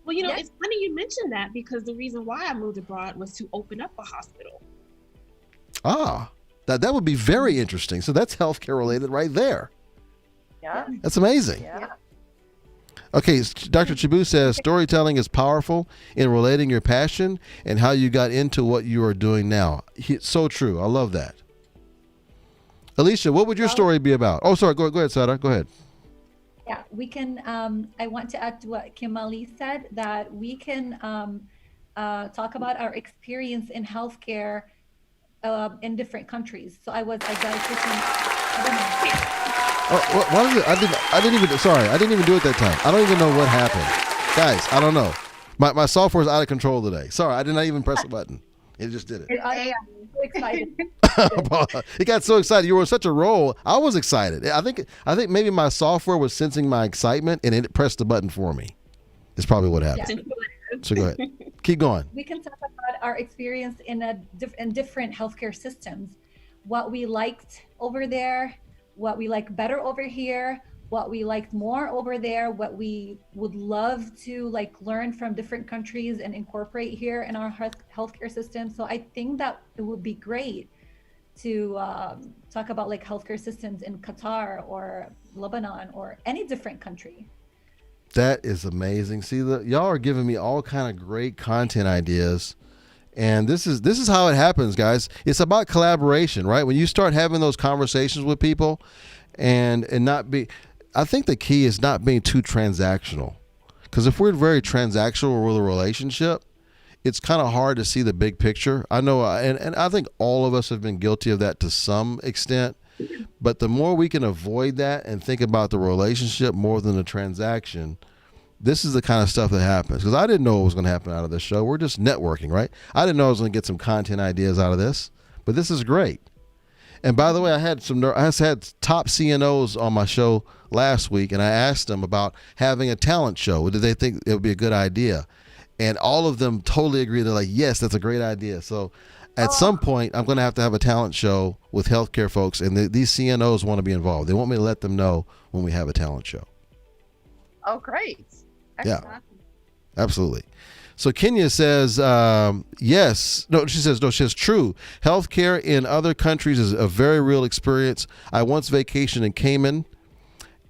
Well, it's funny you mentioned that because the reason why I moved abroad was to open up a hospital. Ah, that would be very interesting. So that's healthcare related right there. yeah. That's amazing. Yeah. Okay, Dr. Chibu says storytelling is powerful in relating your passion and how you got into what you are doing now. So true. I love that. Alisha, what would your story be about? Oh, sorry. Go ahead, Sara. Go ahead. Yeah, we can. I want to add to what Kym Ali said, that we can talk about our experience in healthcare in different countries. So I was a dietitian. Why did it? I didn't even do it that time. I don't even know what happened, guys. I don't know. My software is out of control today. Sorry, I did not even press a button. It just did it. I am so excited. It got so excited. You were on such a roll. I was excited. I think maybe my software was sensing my excitement and it pressed the button for me. It's probably what happened. Yeah. So go ahead. Keep going. We can talk about our experience in different healthcare systems, what we liked over there, what we like better over here, what we liked more over there, what we would love to learn from different countries and incorporate here in our healthcare system. So I think that it would be great to talk about healthcare systems in Qatar or Lebanon or any different country. That is amazing. See, y'all are giving me all kind of great content ideas. And this is how it happens, guys. It's about collaboration, right? When you start having those conversations with people and not be, I think the key is not being too transactional. Because if we're very transactional with a relationship, it's kind of hard to see the big picture. I know, and I think all of us have been guilty of that to some extent. But the more we can avoid that and think about the relationship more than the transaction, this is the kind of stuff that happens. Because I didn't know what was going to happen out of this show. We're just networking, right? I didn't know I was going to get some content ideas out of this. But this is great. And by the way, I had top CNOs on my show last week, and I asked them about having a talent show. Did they think it would be a good idea? And all of them totally agree. They're like, yes, that's a great idea. So at some point, I'm going to have a talent show with healthcare folks, and these CNOs want to be involved. They want me to let them know when we have a talent show. Oh, great. Yeah, Excellent. absolutely. So Kenya says, yes. No, she says, true. Healthcare in other countries is a very real experience. I once vacationed in Cayman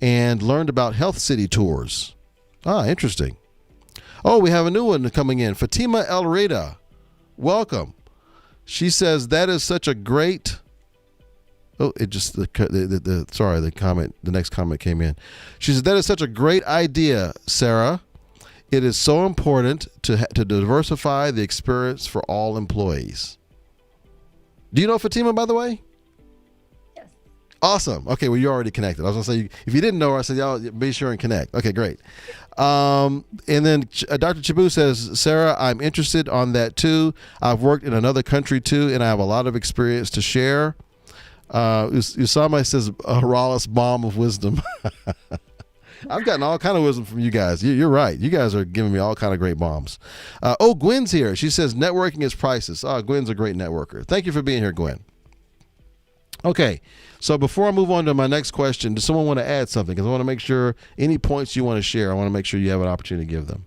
and learned about health city tours. Ah, interesting. Oh, we have a new one coming in. Fatima El Reda, welcome. She says, that is such a great... Oh, it just, the comment, the next comment came in. She says, that is such a great idea, Sara. It is so important to diversify the experience for all employees. Do you know Fatima, by the way? Yes. Awesome. Okay, well, you're already connected. I was going to say, if you didn't know her, I said, y'all be sure and connect. Okay, great. And then Dr. Chibu says, Sara, I'm interested on that too. I've worked in another country too, and I have a lot of experience to share. Usama says, Rollis, bomb of wisdom. I've gotten all kind of wisdom from you guys. You're right. You guys are giving me all kind of great bombs. Gwen's here. She says, networking is priceless. Gwen's a great networker. Thank you for being here, Gwen. Okay, so before I move on to my next question, does someone want to add something? Because I want to make sure any points you want to share, I want to make sure you have an opportunity to give them.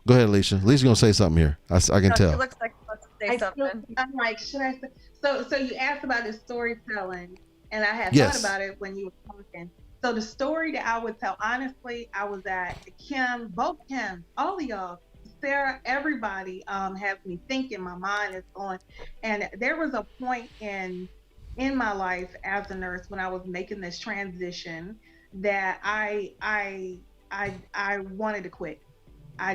Go ahead, Alisha. Alicia's going to say something here. I can tell. She looks like she wants to say something. I'm like, should I say? So you asked about the storytelling, and I had Yes. thought about it when you were talking. So the story that I would tell, honestly, I was at Kym, both Kym, all of y'all, Sara, everybody has me thinking. My mind is going. And there was a point in my life as a nurse when I was making this transition that I wanted to quit. I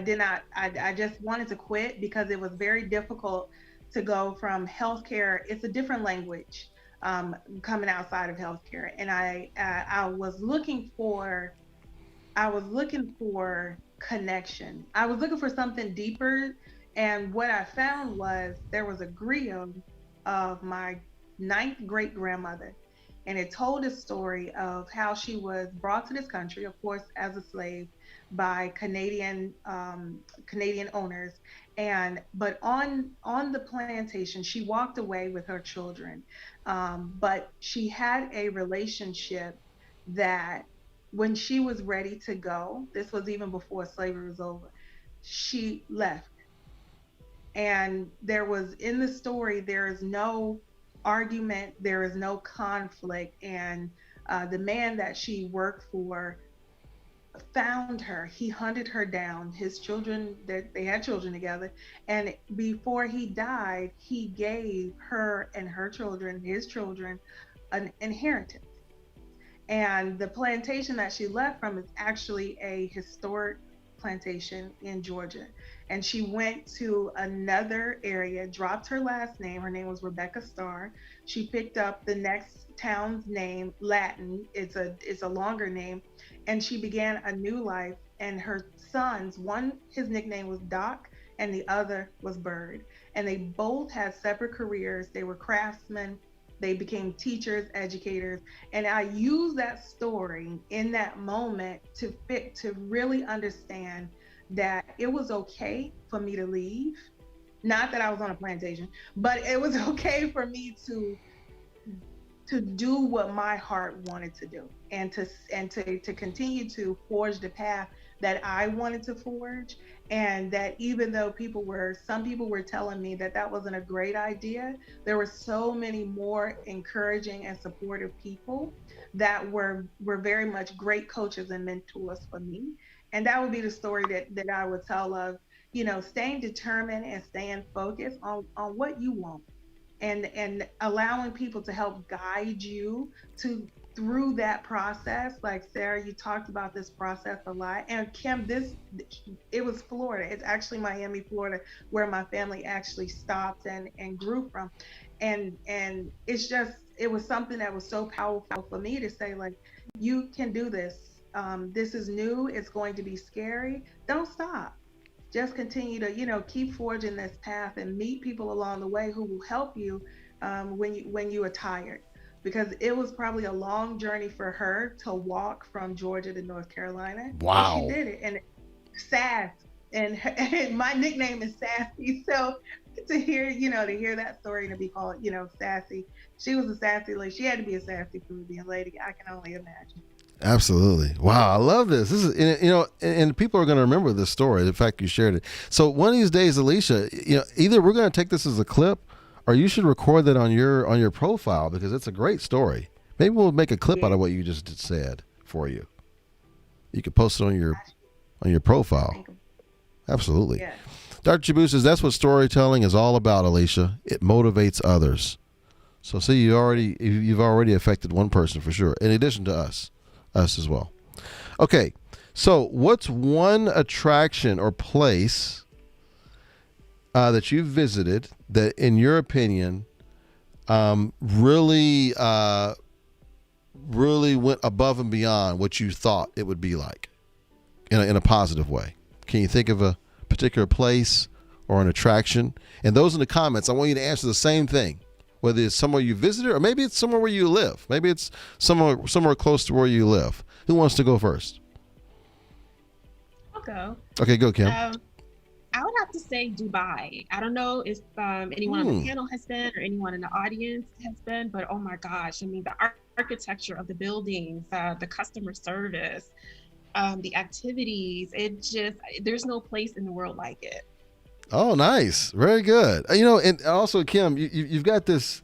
just wanted to quit because it was very difficult to go from healthcare. It's a different language coming outside of healthcare. And I was looking for connection. I was looking for something deeper. And what I found was there was a griot of my 9th great grandmother. And it told a story of how she was brought to this country, of course, as a slave by Canadian owners. But on the plantation, she walked away with her children. But she had a relationship that when she was ready to go, this was even before slavery was over, she left. And there was, in the story, there is no argument, there is no conflict. And the man that she worked for found her. He hunted her down. His children, they had children together. And before he died, he gave her and her children, his children, an inheritance. And the plantation that she left from is actually a historic plantation in Georgia. And she went to another area, dropped her last name. Her name was Rebecca Starr. She picked up the next town's name, Latin. It's a longer name. And she began a new life. And her sons, one, his nickname was Doc, and the other was Bird. And they both had separate careers. They were craftsmen. They became teachers, educators. And I use that story in that moment to really understand that it was okay for me to leave. Not that I was on a plantation, but it was okay for me to do what my heart wanted to do, and to continue to forge the path that I wanted to forge. And that even though some people were telling me that wasn't a great idea, there were so many more encouraging and supportive people that were very much great coaches and mentors for me. And that would be the story that I would tell of, staying determined and staying focused on what you want, and allowing people to help guide you through that process. Like Sara, you talked about this process a lot. And Kym, it was Florida. It's actually Miami, Florida, where my family actually stopped and grew from. And it was something that was so powerful for me to say, like, you can do this. This is new. It's going to be scary. Don't stop. Just continue to, keep forging this path and meet people along the way who will help you when you are tired. Because it was probably a long journey for her to walk from Georgia to North Carolina. Wow. And she did it. And sad. and my nickname is Sassy. So to hear that story and to be called, Sassy. She was a sassy lady. She had to be a sassy Caribbean lady. I can only imagine. Absolutely. Wow, I love this. This is, and people are going to remember this story. The fact you shared it. So one of these days, Alisha, either we're going to take this as a clip, or you should record that on your profile because it's a great story. Maybe we'll make a clip out of what you just said for you. You could post it on your profile. Absolutely. Yeah. Dr. Chabot says that's what storytelling is all about, Alisha. It motivates others. So see, you've already affected one person for sure, in addition to us as well. Okay, so what's one attraction or place that you've visited that, in your opinion, really went above and beyond what you thought it would be like, in a positive way? Can you think of a particular place or an attraction? And those in the comments, I want you to answer the same thing. Whether it's somewhere you visited or maybe it's somewhere where you live. Maybe it's somewhere close to where you live. Who wants to go first? I'll go. Okay, go, Kym. I would have to say Dubai. I don't know if anyone on the panel has been or anyone in the audience has been, but oh my gosh, I mean, the architecture of the buildings, the customer service, the activities, there's no place in the world like it. Oh, nice. Very good. And also, Kym, you've got this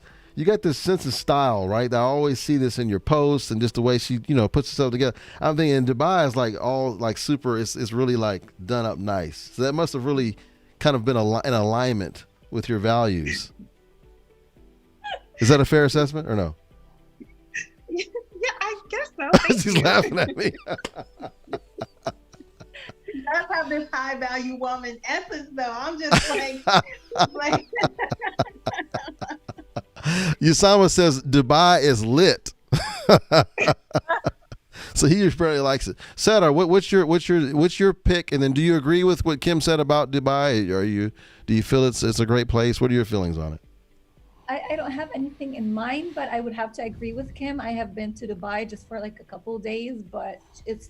sense of style, right? I always see this in your posts and just the way she, puts herself together. I'm thinking Dubai is like all like super, it's really like done up nice. So that must have really kind of been in alignment with your values. Is that a fair assessment or no? Yeah, I guess so. She's laughing at me. Does have this high value woman essence though. I'm just like Usama says Dubai is lit. So he apparently likes it. Sara, what's your pick? And then do you agree with what Kym said about Dubai? Do you feel it's a great place? What are your feelings on it? I don't have anything in mind, but I would have to agree with Kym. I have been to Dubai just for like a couple of days, but it's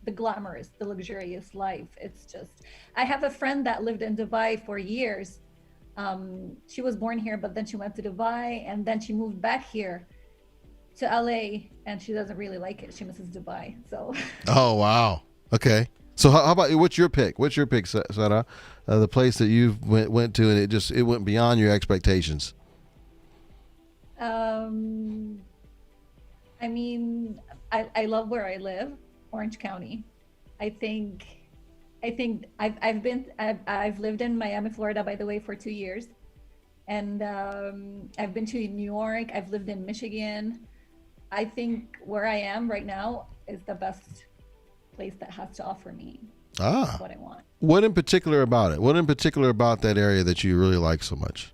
the glamorous, the luxurious life. I have a friend that lived in Dubai for years. She was born here, but then she went to Dubai and then she moved back here to LA and she doesn't really like it. She misses Dubai. So. Oh, wow. Okay. So how about, what's your pick? Sara? The place that you went to and it went beyond your expectations. I mean, I love where I live. Orange County. I think I've lived in Miami, Florida, by the way, for 2 years. And I've been to New York. I've lived in Michigan. I think where I am right now is the best place that has to offer me what I want. What in particular about it? What in particular about that area that you really like so much?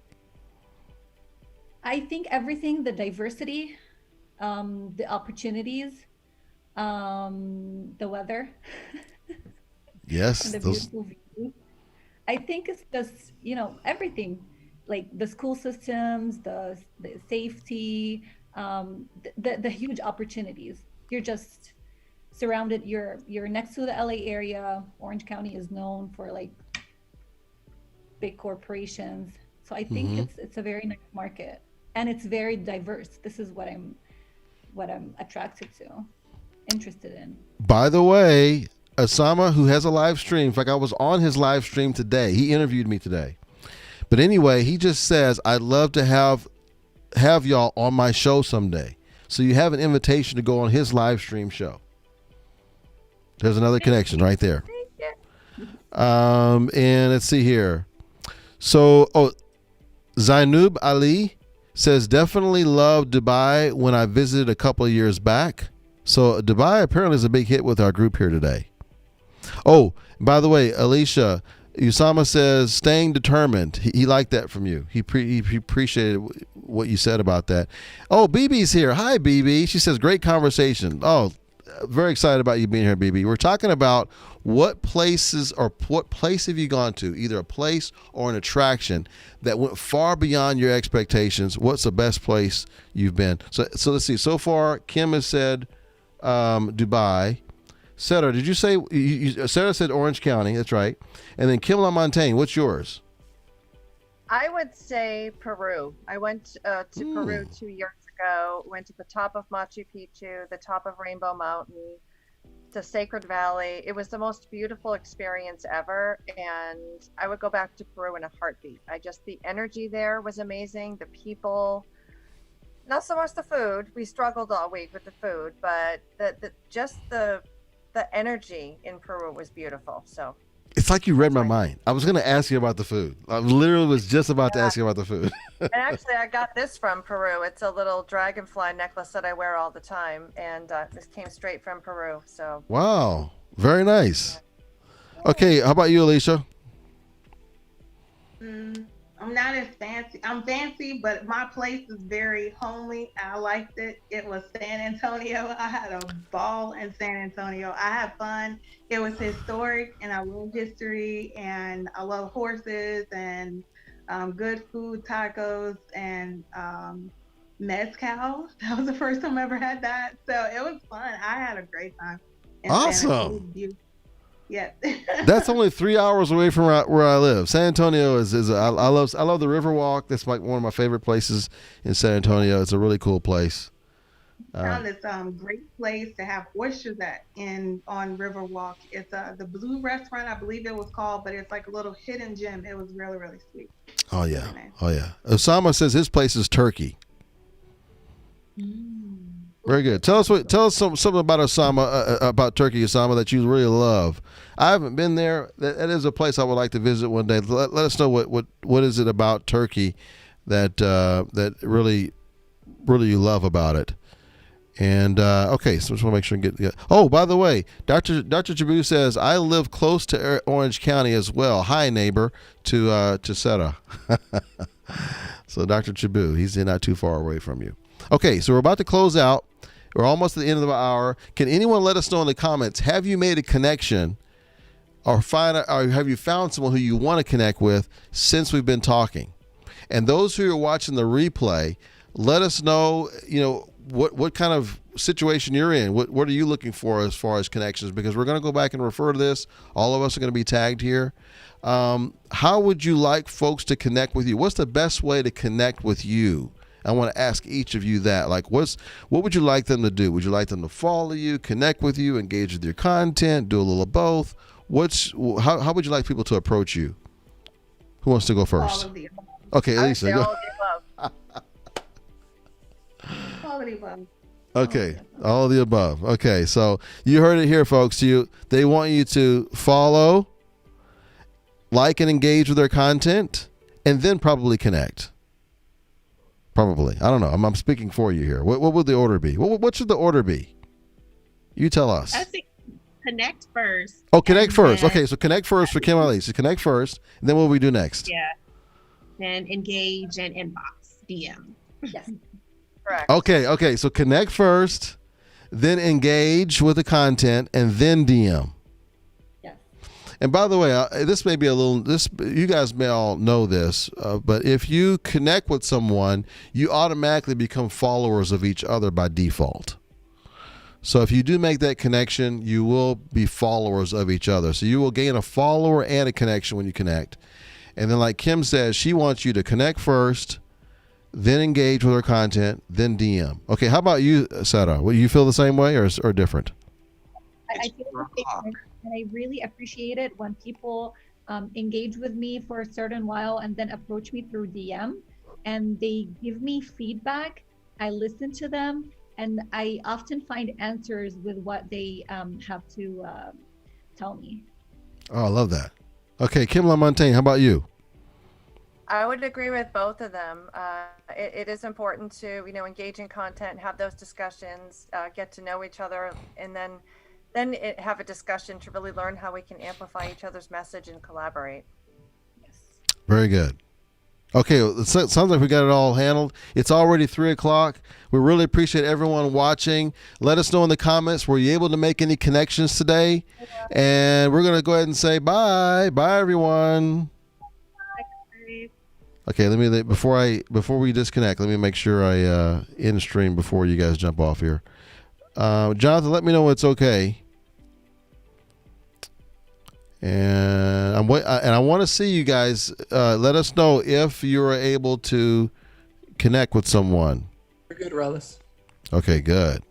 I think everything, the diversity, the opportunities, the weather. Yes. And the beautiful view. I think it's just, everything, like the school systems, the safety, the huge opportunities. You're just surrounded, you're next to the LA area. Orange County is known for like big corporations. So I think it's a very nice market and it's very diverse. This is what I'm attracted to. Interested in. By the way, Osama, who has a live stream, in fact, I was on his live stream today. He interviewed me today. But anyway, he just says, I'd love to have y'all on my show someday. So you have an invitation to go on his live stream show. There's another connection right there. And let's see here. So, Zainub Ali says, definitely loved Dubai when I visited a couple of years back. So Dubai apparently is a big hit with our group here today. Oh, by the way, Alisha, Usama says staying determined. He liked that from you. He appreciated what you said about that. Oh, BB's here. Hi, BB. She says great conversation. Oh, very excited about you being here, BB. We're talking about what place have you gone to, either a place or an attraction that went far beyond your expectations. What's the best place you've been? So let's see. So far, Kym has said Dubai. Sara, did you say, Sara said Orange County, that's right. And then Kym LaMontagne, what's yours? I would say Peru. I went to Peru 2 years ago, went to the top of Machu Picchu, the top of Rainbow Mountain, to Sacred Valley. It was the most beautiful experience ever, and I would go back to Peru in a heartbeat. The energy there was amazing. The people, not so much the food. We struggled all week with the food, but the energy in Peru was beautiful. So it's like you read my mind. I was going to ask you about the food. I literally was just about to ask you about the food. And actually, I got this from Peru. It's a little dragonfly necklace that I wear all the time, and this came straight from Peru. So wow, very nice. Okay, how about you, Alisha? I'm not as fancy. I'm fancy, but my place is very homely. I liked it. It was San Antonio. I had a ball in San Antonio. I had fun. It was historic, and I love history, and I love horses, and good food, tacos, and mezcal. That was the first time I ever had that. So it was fun. I had a great time. And Awesome. Yeah. That's only 3 hours away from where I live. San Antonio I love the Riverwalk. That's like one of my favorite places in San Antonio. It's a really cool place. Found this great place to have oysters on Riverwalk. It's the Blue Restaurant, I believe it was called, but it's like a little hidden gem. It was really, really sweet. Oh yeah. Oh yeah. Osama says his place is Turkey. Very good. Tell us something about Osama, about Turkey, Osama, that you really love. I haven't been there. That is a place I would like to visit one day. Let us know what is it about Turkey that really you love about it. And okay, so I just want to make sure I get. Oh, by the way, Dr. Jabu says I live close to Orange County as well. Hi, neighbor, to Sara. So Dr. Jabu, he's not too far away from you. Okay, so we're about to close out. We're almost at the end of the hour. Can anyone let us know in the comments, have you made a connection or have you found someone who you want to connect with since we've been talking? And those who are watching the replay, let us know, what kind of situation you're in. What are you looking for as far as connections? Because we're going to go back and refer to this. All of us are going to be tagged here. How would you like folks to connect with you? What's the best way to connect with you? I want to ask each of you that. Like, what would you like them to do? Would you like them to follow you, connect with you, engage with your content, do a little of both? How would you like people to approach you? Who wants to go first? All of the above. Okay, I would Lisa. say Go. all of the above. All of the above. Okay, all of the above. Okay, so you heard it here, folks. They want you to follow, like, and engage with their content, and then probably connect. Probably. I don't know. I'm speaking for you here. What would the order be? What should the order be? You tell us. I think connect first. Oh, connect first. Then, Okay, so connect first for Kym Ali. So connect first, and then what will we do next? Yeah. Then engage and inbox, DM. Yes. Correct. Okay. So connect first, then engage with the content, and then DM. Yes. And by the way, this may be you guys may all know this, but if you connect with someone, you automatically become followers of each other by default. So if you do make that connection, you will be followers of each other. So you will gain a follower and a connection when you connect. And then like Kym says, she wants you to connect first, then engage with her content, then DM. Okay, how about you, Sara? Will you feel the same way or different? I feel the same, and I really appreciate it when people engage with me for a certain while and then approach me through DM, and they give me feedback. I listen to them, and I often find answers with what they have to tell me. Oh, I love that. Okay, Kym LaMontagne, how about you? I would agree with both of them. It is important to, engage in content, have those discussions, get to know each other, and then have a discussion to really learn how we can amplify each other's message and collaborate. Yes. Very good. Okay, it sounds like we got it all handled. It's already 3:00. We really appreciate everyone watching. Let us know in the comments, were you able to make any connections today? Yeah. And we're going to go ahead and say bye. Bye, everyone. Okay, before we disconnect, let me make sure I end stream before you guys jump off here. Jonathan, let me know when it's okay. And I want to see you guys. Let us know if you're able to connect with someone. We're good, Rollis. Okay, good.